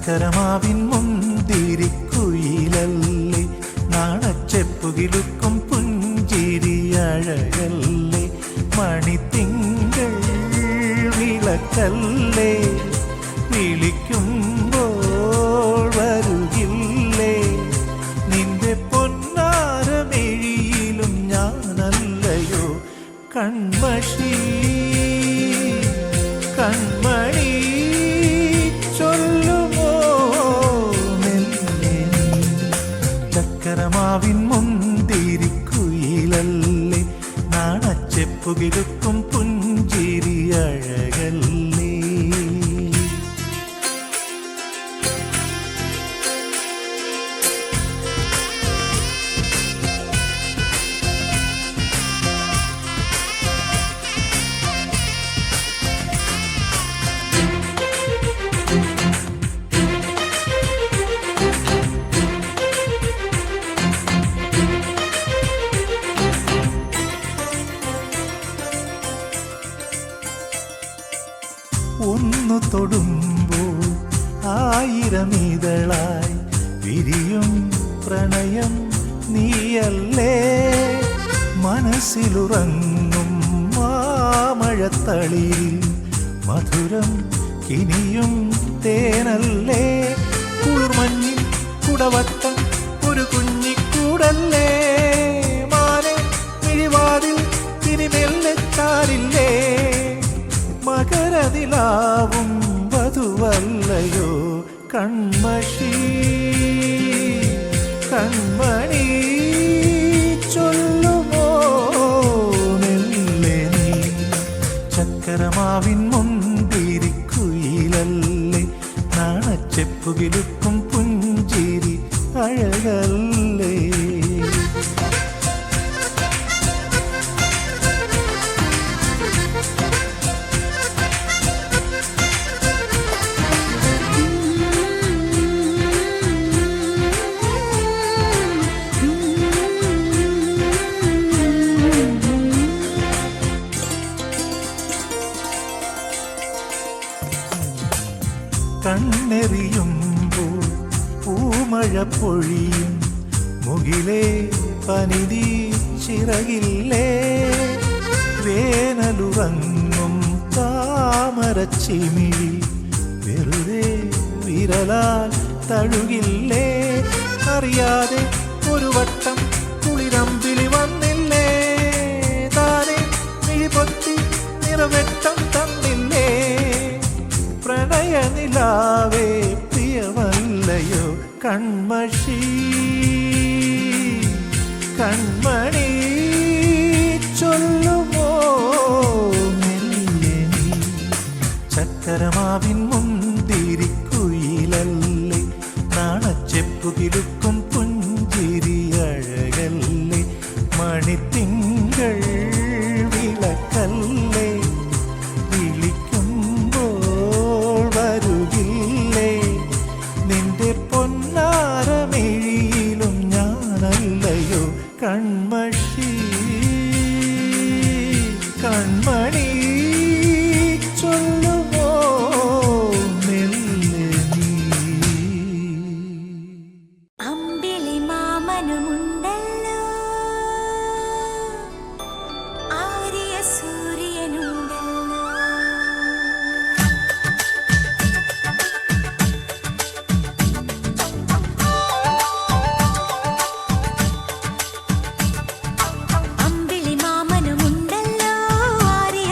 ചക്കരമാവിൻ മുന്തിരിക്കുയിലല്ലേ, നാണച്ചെപ്പുകിലുക്കും പുഞ്ചിരി അഴകല്ലേ, മണിത്തിങ്കൾ വിളക്കല്ലേ, വിളിക്കുമ്പോൾ വരുകില്ലേ, നിന്റെ പൊന്നാരമിഴിയിലും ഞാനല്ലയോ കൺമഷി കൺമണി, ചൊല്ലുമോ മെല്ലെ നീ. ചക്കരമാവിൻ മുന്തിരിക്കുയിലല്ലേ, നാണച്ചെപ്പുകിലുക്കും പുഞ്ചിരി അഴകല്ലേ. ഒന്നു തൊടുമ്പോൾ ആയിരമിതളായി വിരിയും പ്രണയം നീയല്ലേ, മനസ്സിലുറങ്ങും മാമഴത്തളിരിൽ മധുരം കിനിയും തേനല്ലേ, കുളിർമഞ്ഞിൽ കുടവട്ടം ഒരു കുഞ്ഞിക്കൂടല്ലേ, മാനെ മിഴിവാതിൽ തിരിമെല്ലച്ചാരില്ലേ, മകരതിലാവും വധുവല്ലയോ കൺമഷി കൺമണി, ചൊല്ലുമോ മെല്ലെ നീ. ചക്കരമാവിൻ മുന്തിരിക്കുയിലല്ലേ, നാണച്ചെപ്പുകിലുക്കും പുഞ്ചിരി അഴകല്ലേ. കണ്ണെറിയുമ്പോൾ പൂമഴ പൊഴിയും മുകിലേ പനിതീ ചിറകില്ലേ, വേനലുറങ്ങും താമരച്ചിമിഴി വെറുതെ വിരലാൽ തഴുകില്ലേ, അറിയാതെ ഒരു വട്ടം കുളിരമ്പിളി വന്നില്ലേ, താനെ മിഴിപൊത്തി നിറവെട്ടം തന്നില്ലേ, പ്രണയനിലാവേ പ്രിയമല്ലയോ കൺമഷി കൺമണി, ചൊല്ലുമോ മെല്ലെ നീ. ചക്കരമാവിൻ മുന്തിരിക്കുയിലല്ലേ, നാണച്ചെപ്പുകിലുക്കും പുഞ്ചിരി അഴകല്ലേ, മണിത്തിങ്കൾ വിളക്കല്ലേ, നിന്റെ പൊന്നാരമിഴിയിലും ഞാനല്ലയോ കൺമഷി കൺമണി, ചൊല്ലുമോ മെല്ലെ നീ. അമ്പിളി മാമനുമുണ്ടല്ലോ, ആര്യ സൂര്യനുണ്ടല്ലോ, അമ്പിളി മാമനുമുണ്ടല്ലോ, ആര്യ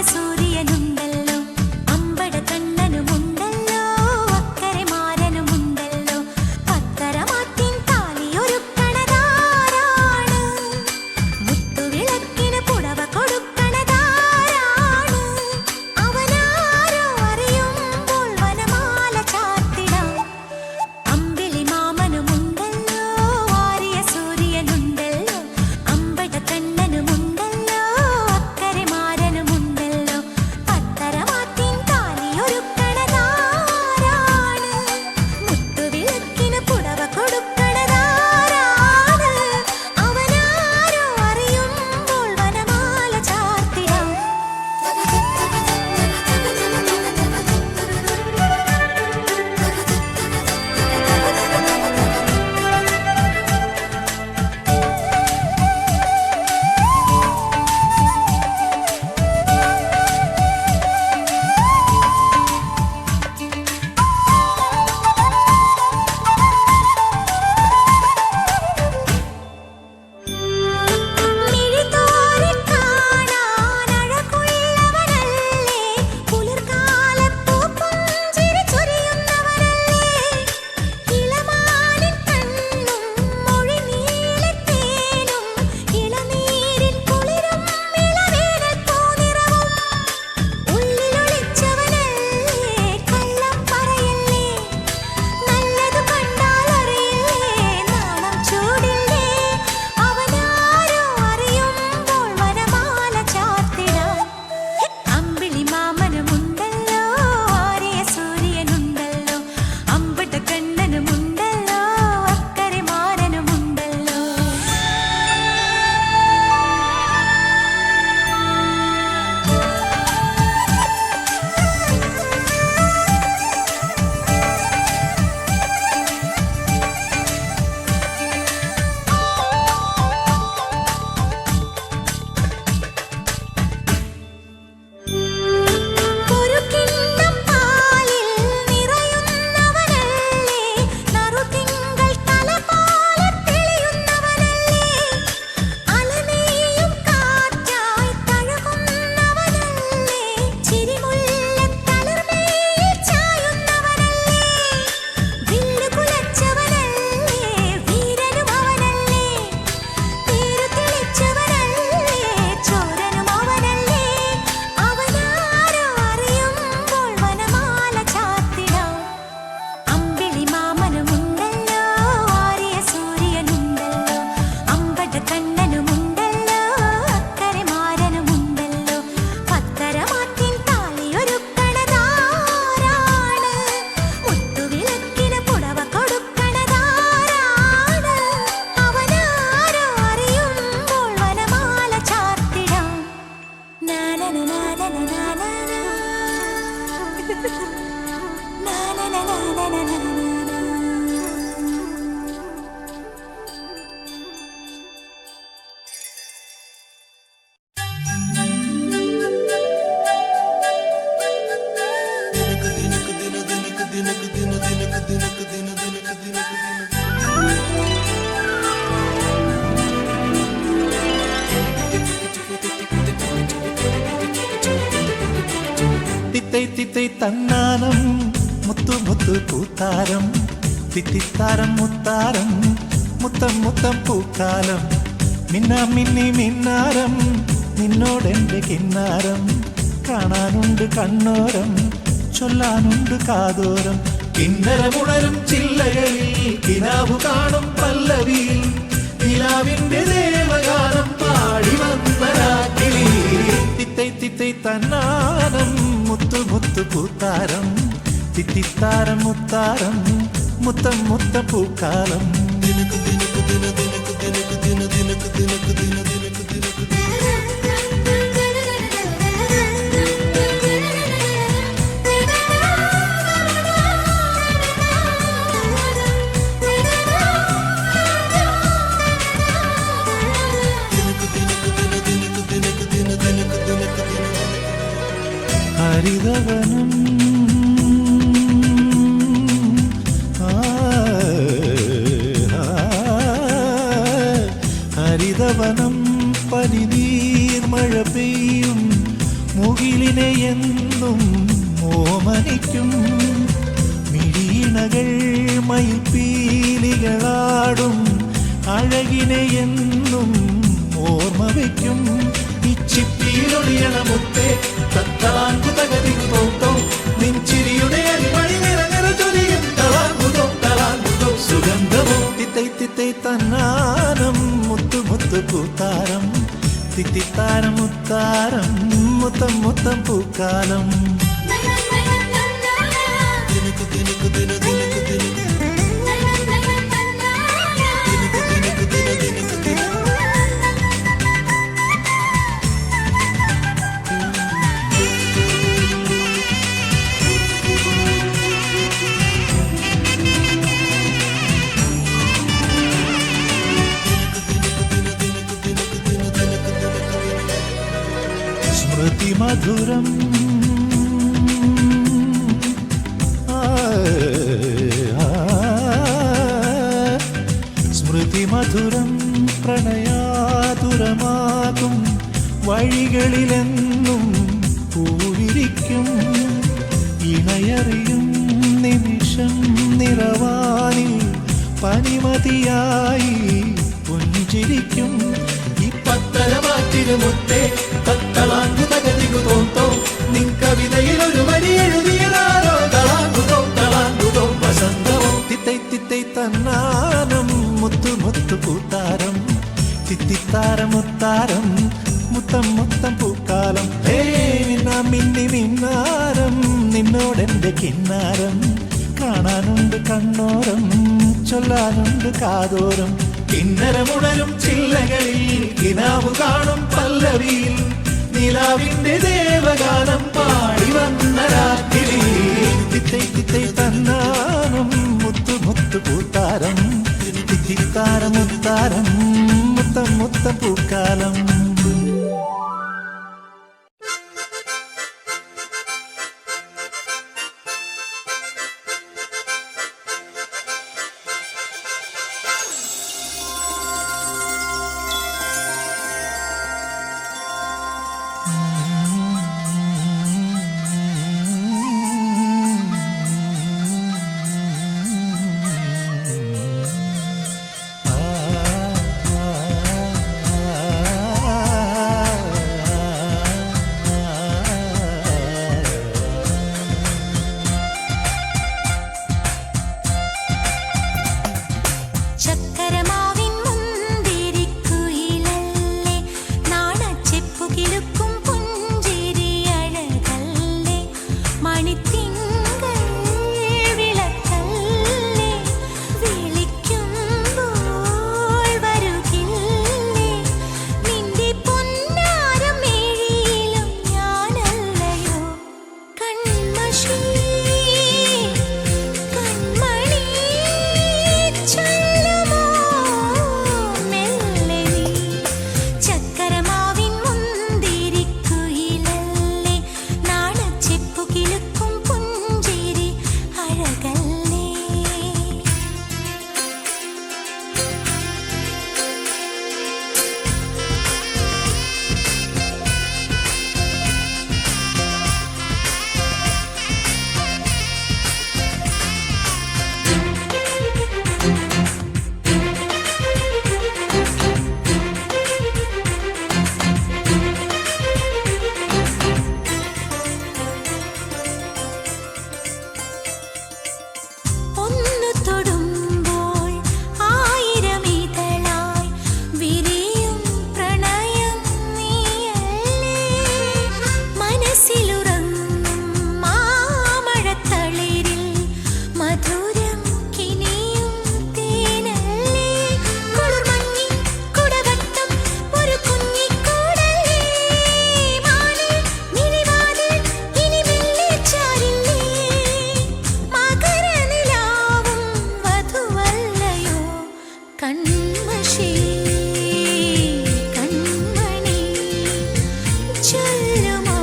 തിത്തൈ തിത്തൈ തന്നാനം മുത്തു മുത്തു പൂത്താരം തിത്തിത്താരം മുത്താരം മുത്തം മുത്തം പൂക്കാലം മിന്നാം മിന്നി മിന്നാരം നിന്നോടെന്റെ കിന്നാരം കാണാനുണ്ട് കണ്ണോരം ചൊല്ലാനുണ്ട് കാതോരം കിന്നരമുണരും ചില്ലകളിൽ കിനാവു കാണും പല്ലവിയിൽ നിലാവിന്റെ ദേവഗാനം പാടി വന്ന രാത്രി തിത്തൈ തിത്തൈ തന്നാനം മുത്തു മുത്തു പൂത്താരം തിത്തിത്താരം മുത്താരം മുത്തം മുത്ത പൂക്കാലം ദിനക്ക് ദിനക്ക് ദിന ദിനക്ക് ദിനക്ക് ദിന ദിനക്ക് ദിനക്ക് ദിന ദിനക്ക് ദിനക്ക് ഹരിതവനം ഹരിതവനം പനിനീർ മഴ പെയ്യും മുകിലിനെ എന്നും ഓമനിക്കും മിഴിയിണകൾ മയിൽപ്പീലികളാടും അഴകിനെ എന്നും ഓർമ്മ വയ്ക്കും ഇച്ചിപ്പിയിലൊളിയണ മുത്തേ തത്തളാങ്കു തകതികുതോ നിൻചിരിയുടെ അരിമണി നിറനിറ ചൊരിയും തളാങ്കുതോ സുഗന്ധമോ തിത്തൈ തിത്തൈ തന്നാനം മുത്തു മുത്തു പൂത്താരം തിത്തിത്താരം മുത്താരം മുത്തം മുത്തം പൂക്കാലം ദിനക്ക് ദിനക്ക് ദിന ദിനക്ക് ദിനക്ക് സ്മൃതി മധുരം സ്മൃതി മധുരം പ്രണയാതുരമാകും വഴികളിലെന്നും പൂവിരിക്കും ഇണയറിയും നിമിഷം നിറവാനിൽ പനിമതിയായി പുഞ്ചിരിക്കും ഈ പത്തരമാറ്റിരുമുത്തേ തത്തളാങ്കു തകതികുതോ നിൻ കവിതയിൽ ഒരു വരി എഴുതിയതാരോ തളാങ്കുതോ വസന്തമോ തിത്തൈ തിത്തൈ തന്നാനം മുത്തു മുത്തു പൂത്താരം തിത്തിത്താരം മുത്താരം മുത്തം മുത്തം പൂക്കാലം ഹേ മിന്നാ മിന്നി മിന്നാരം നിന്നോടെന്റെ കിന്നാരം കാണാനുണ്ട് കണ്ണോരം ചൊല്ലാനുണ്ട് കാതോരം കിന്നരമുണരും ചില്ലകളിൽ കിനാവു കാണും പല്ലവിയിൽ നിലാവിന്റെ ദേവഗാനം പാടി വന്ന രാത്രി തിത്തൈ തിത്തൈ തന്നാനം മുത്തു മുത്തു പൂത്താരം തിത്തിത്താരം മുത്താരം മുത്തം മുത്തം പൂക്കാലം മനസ്സിലുറങ്ങും മാമഴത്തളിരിൽ മധുരം കിനിയും തേനല്ലേ കുളിർമഞ്ഞി കുടവട്ടം ഒരു കുഞ്ഞിക്കൂടല്ലേ മാനേ മിഴിവാതിൽ ഇനി മെല്ലെ ചാരില്ലേ മകരനിലാവും വധുവല്ലയോ കൺമഷി കൺമണി ചൊല്ലുമോ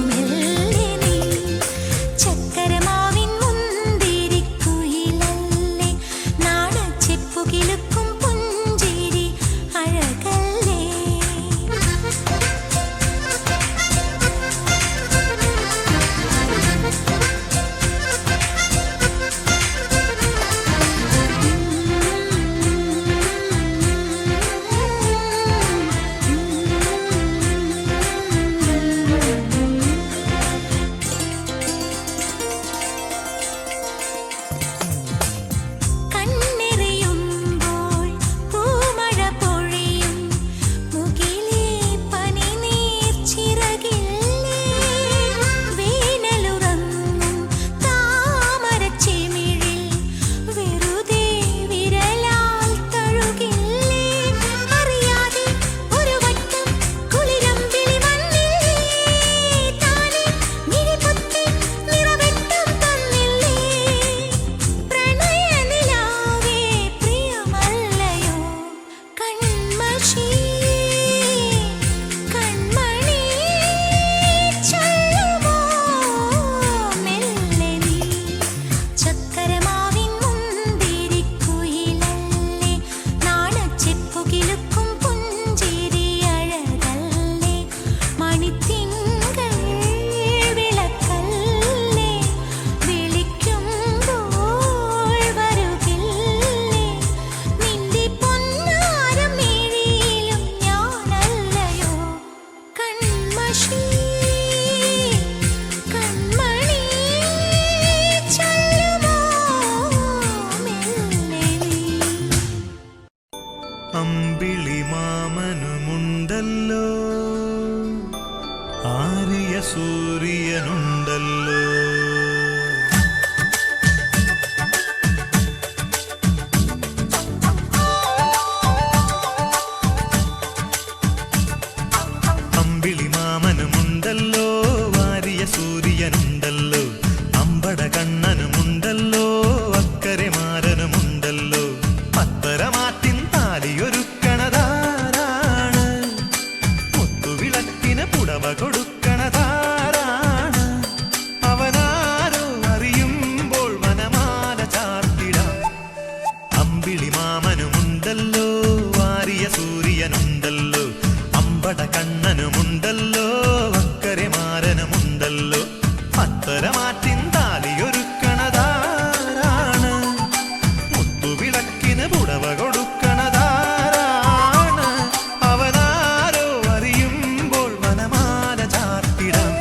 മെല്ലെ നീ ചക്കരമാവിൻ മുന്തിരിക്കുയിലല്ലേ നാണച്ചെപ്പുകിലുക്കും പുഞ്ചിരി അഴകല്ലേ കണ്ണെറിയുമ്പോൾ പൂമഴ പൊഴിയും മുകിലേ പനിനീർ ചിറകില്ലേ വേനലുറങ്ങും താമരച്ചിമിഴിൽ വെറുതെ വിരലാൽ തഴുകില്ലേ അറിയാതെ ഒരു വട്ടം കുളിരമ്പിളി വന്നില്ലേ താനെ മിഴിപൊത്തി നിറവെട്ടം തന്നില്ലേ പ്രണയനിലാവേ പ്രിയമല്ലയോ കൺമഷി കൺമണി ചൊല്ലുമോ മെല്ലെ നീ ചക്കരമാവിൻ മുന്തിരിക്കുയിലല്ലേ നാണച്ചെപ്പുകിലുക്കും പുഞ്ചിരി അഴകല്ലേ മണിത്തിങ്കൾ വിളക്കല്ലേ വിളിക്കുമ്പോൾ വരുകില്ലേ നിന്റെ പൊന്നാരം മിഴിയിലും ഞാനല്ലയോ കൺമഷി കൺമണി ചൊല്ലുമോ മെല്ലെ നീ അമ്പിളി മാമനുമുണ്ടല്ലോ ആര്യ സൂര്യനുണ്ടല്ലോ അമ്പിളി മാമനുമുണ്ടല്ലോ വാരിയ സൂര്യനുണ്ടല്ലോ അമ്പട കണ്ണനുമുണ്ടല്ലോ അക്കരെ മാരനുമുണ്ടല്ലോ പത്തരമാറ്റിൻ താലിയൊരുക്കണതാരാണ് മുത്തുവിളക്കിന് പുടവ കൊടുക്കണതാരാണ് അവനാരോ അറിയുമ്പോൾ വനമാല ചാർത്തിടാം അമ്പിളി മാമനുമുണ്ടല്ലോ വാരിയ സൂര്യനുണ്ടല്ലോ അമ്പട കണ്ണനുമുണ്ടല്ലോ അക്കരെ മാരനുമുണ്ടല്ലോ പത്തരമാറ്റിൻ താലിയൊരുക്കണതാരാണ് മുത്തുവിളക്കിന് പുടവ കൊടുക്കണതാരാണ് അവനാരോ അറിയുമ്പോൾ വനമാല ചാർത്തിടാം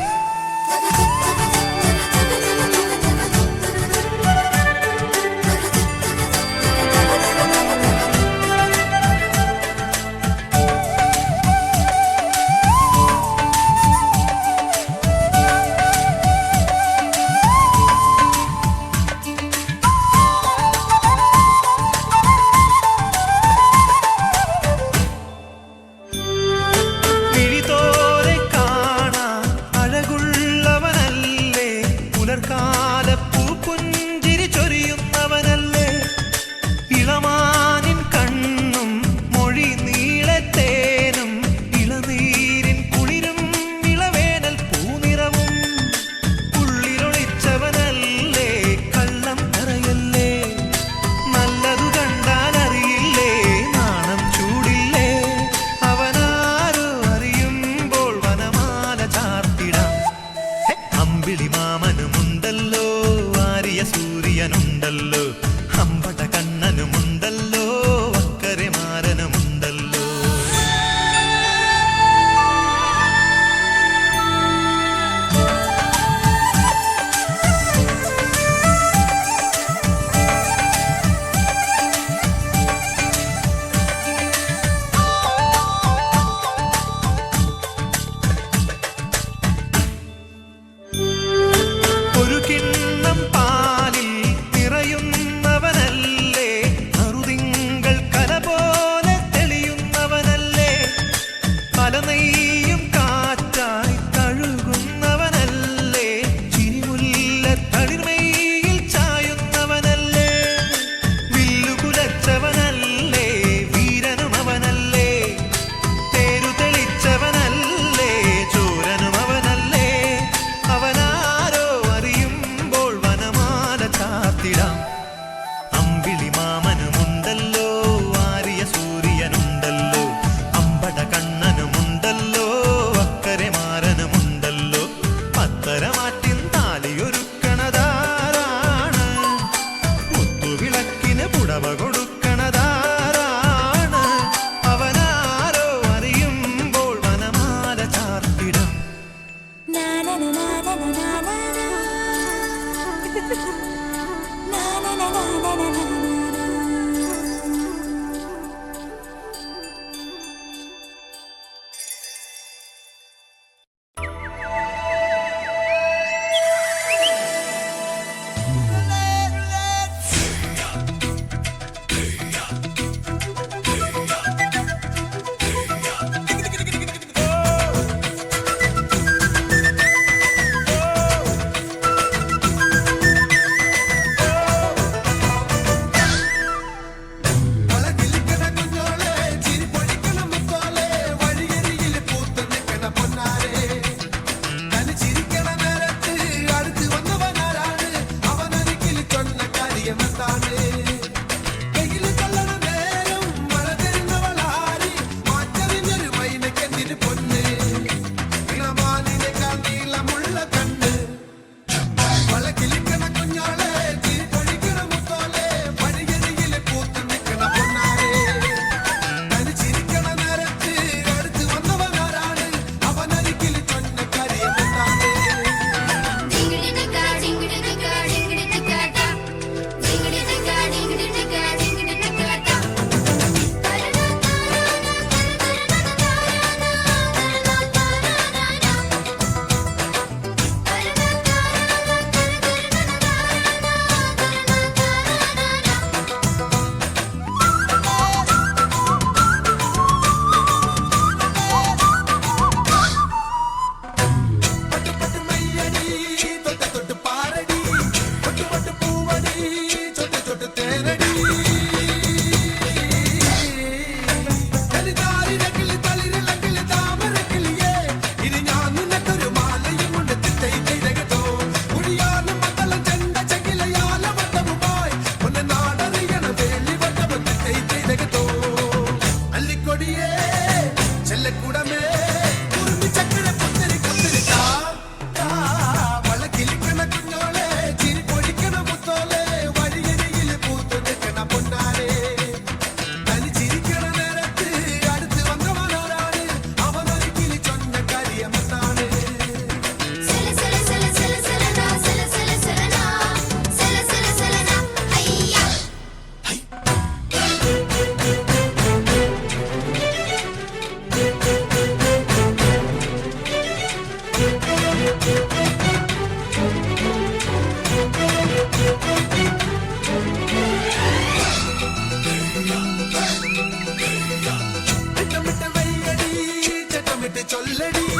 കേട്ട് ചൊല്ലടി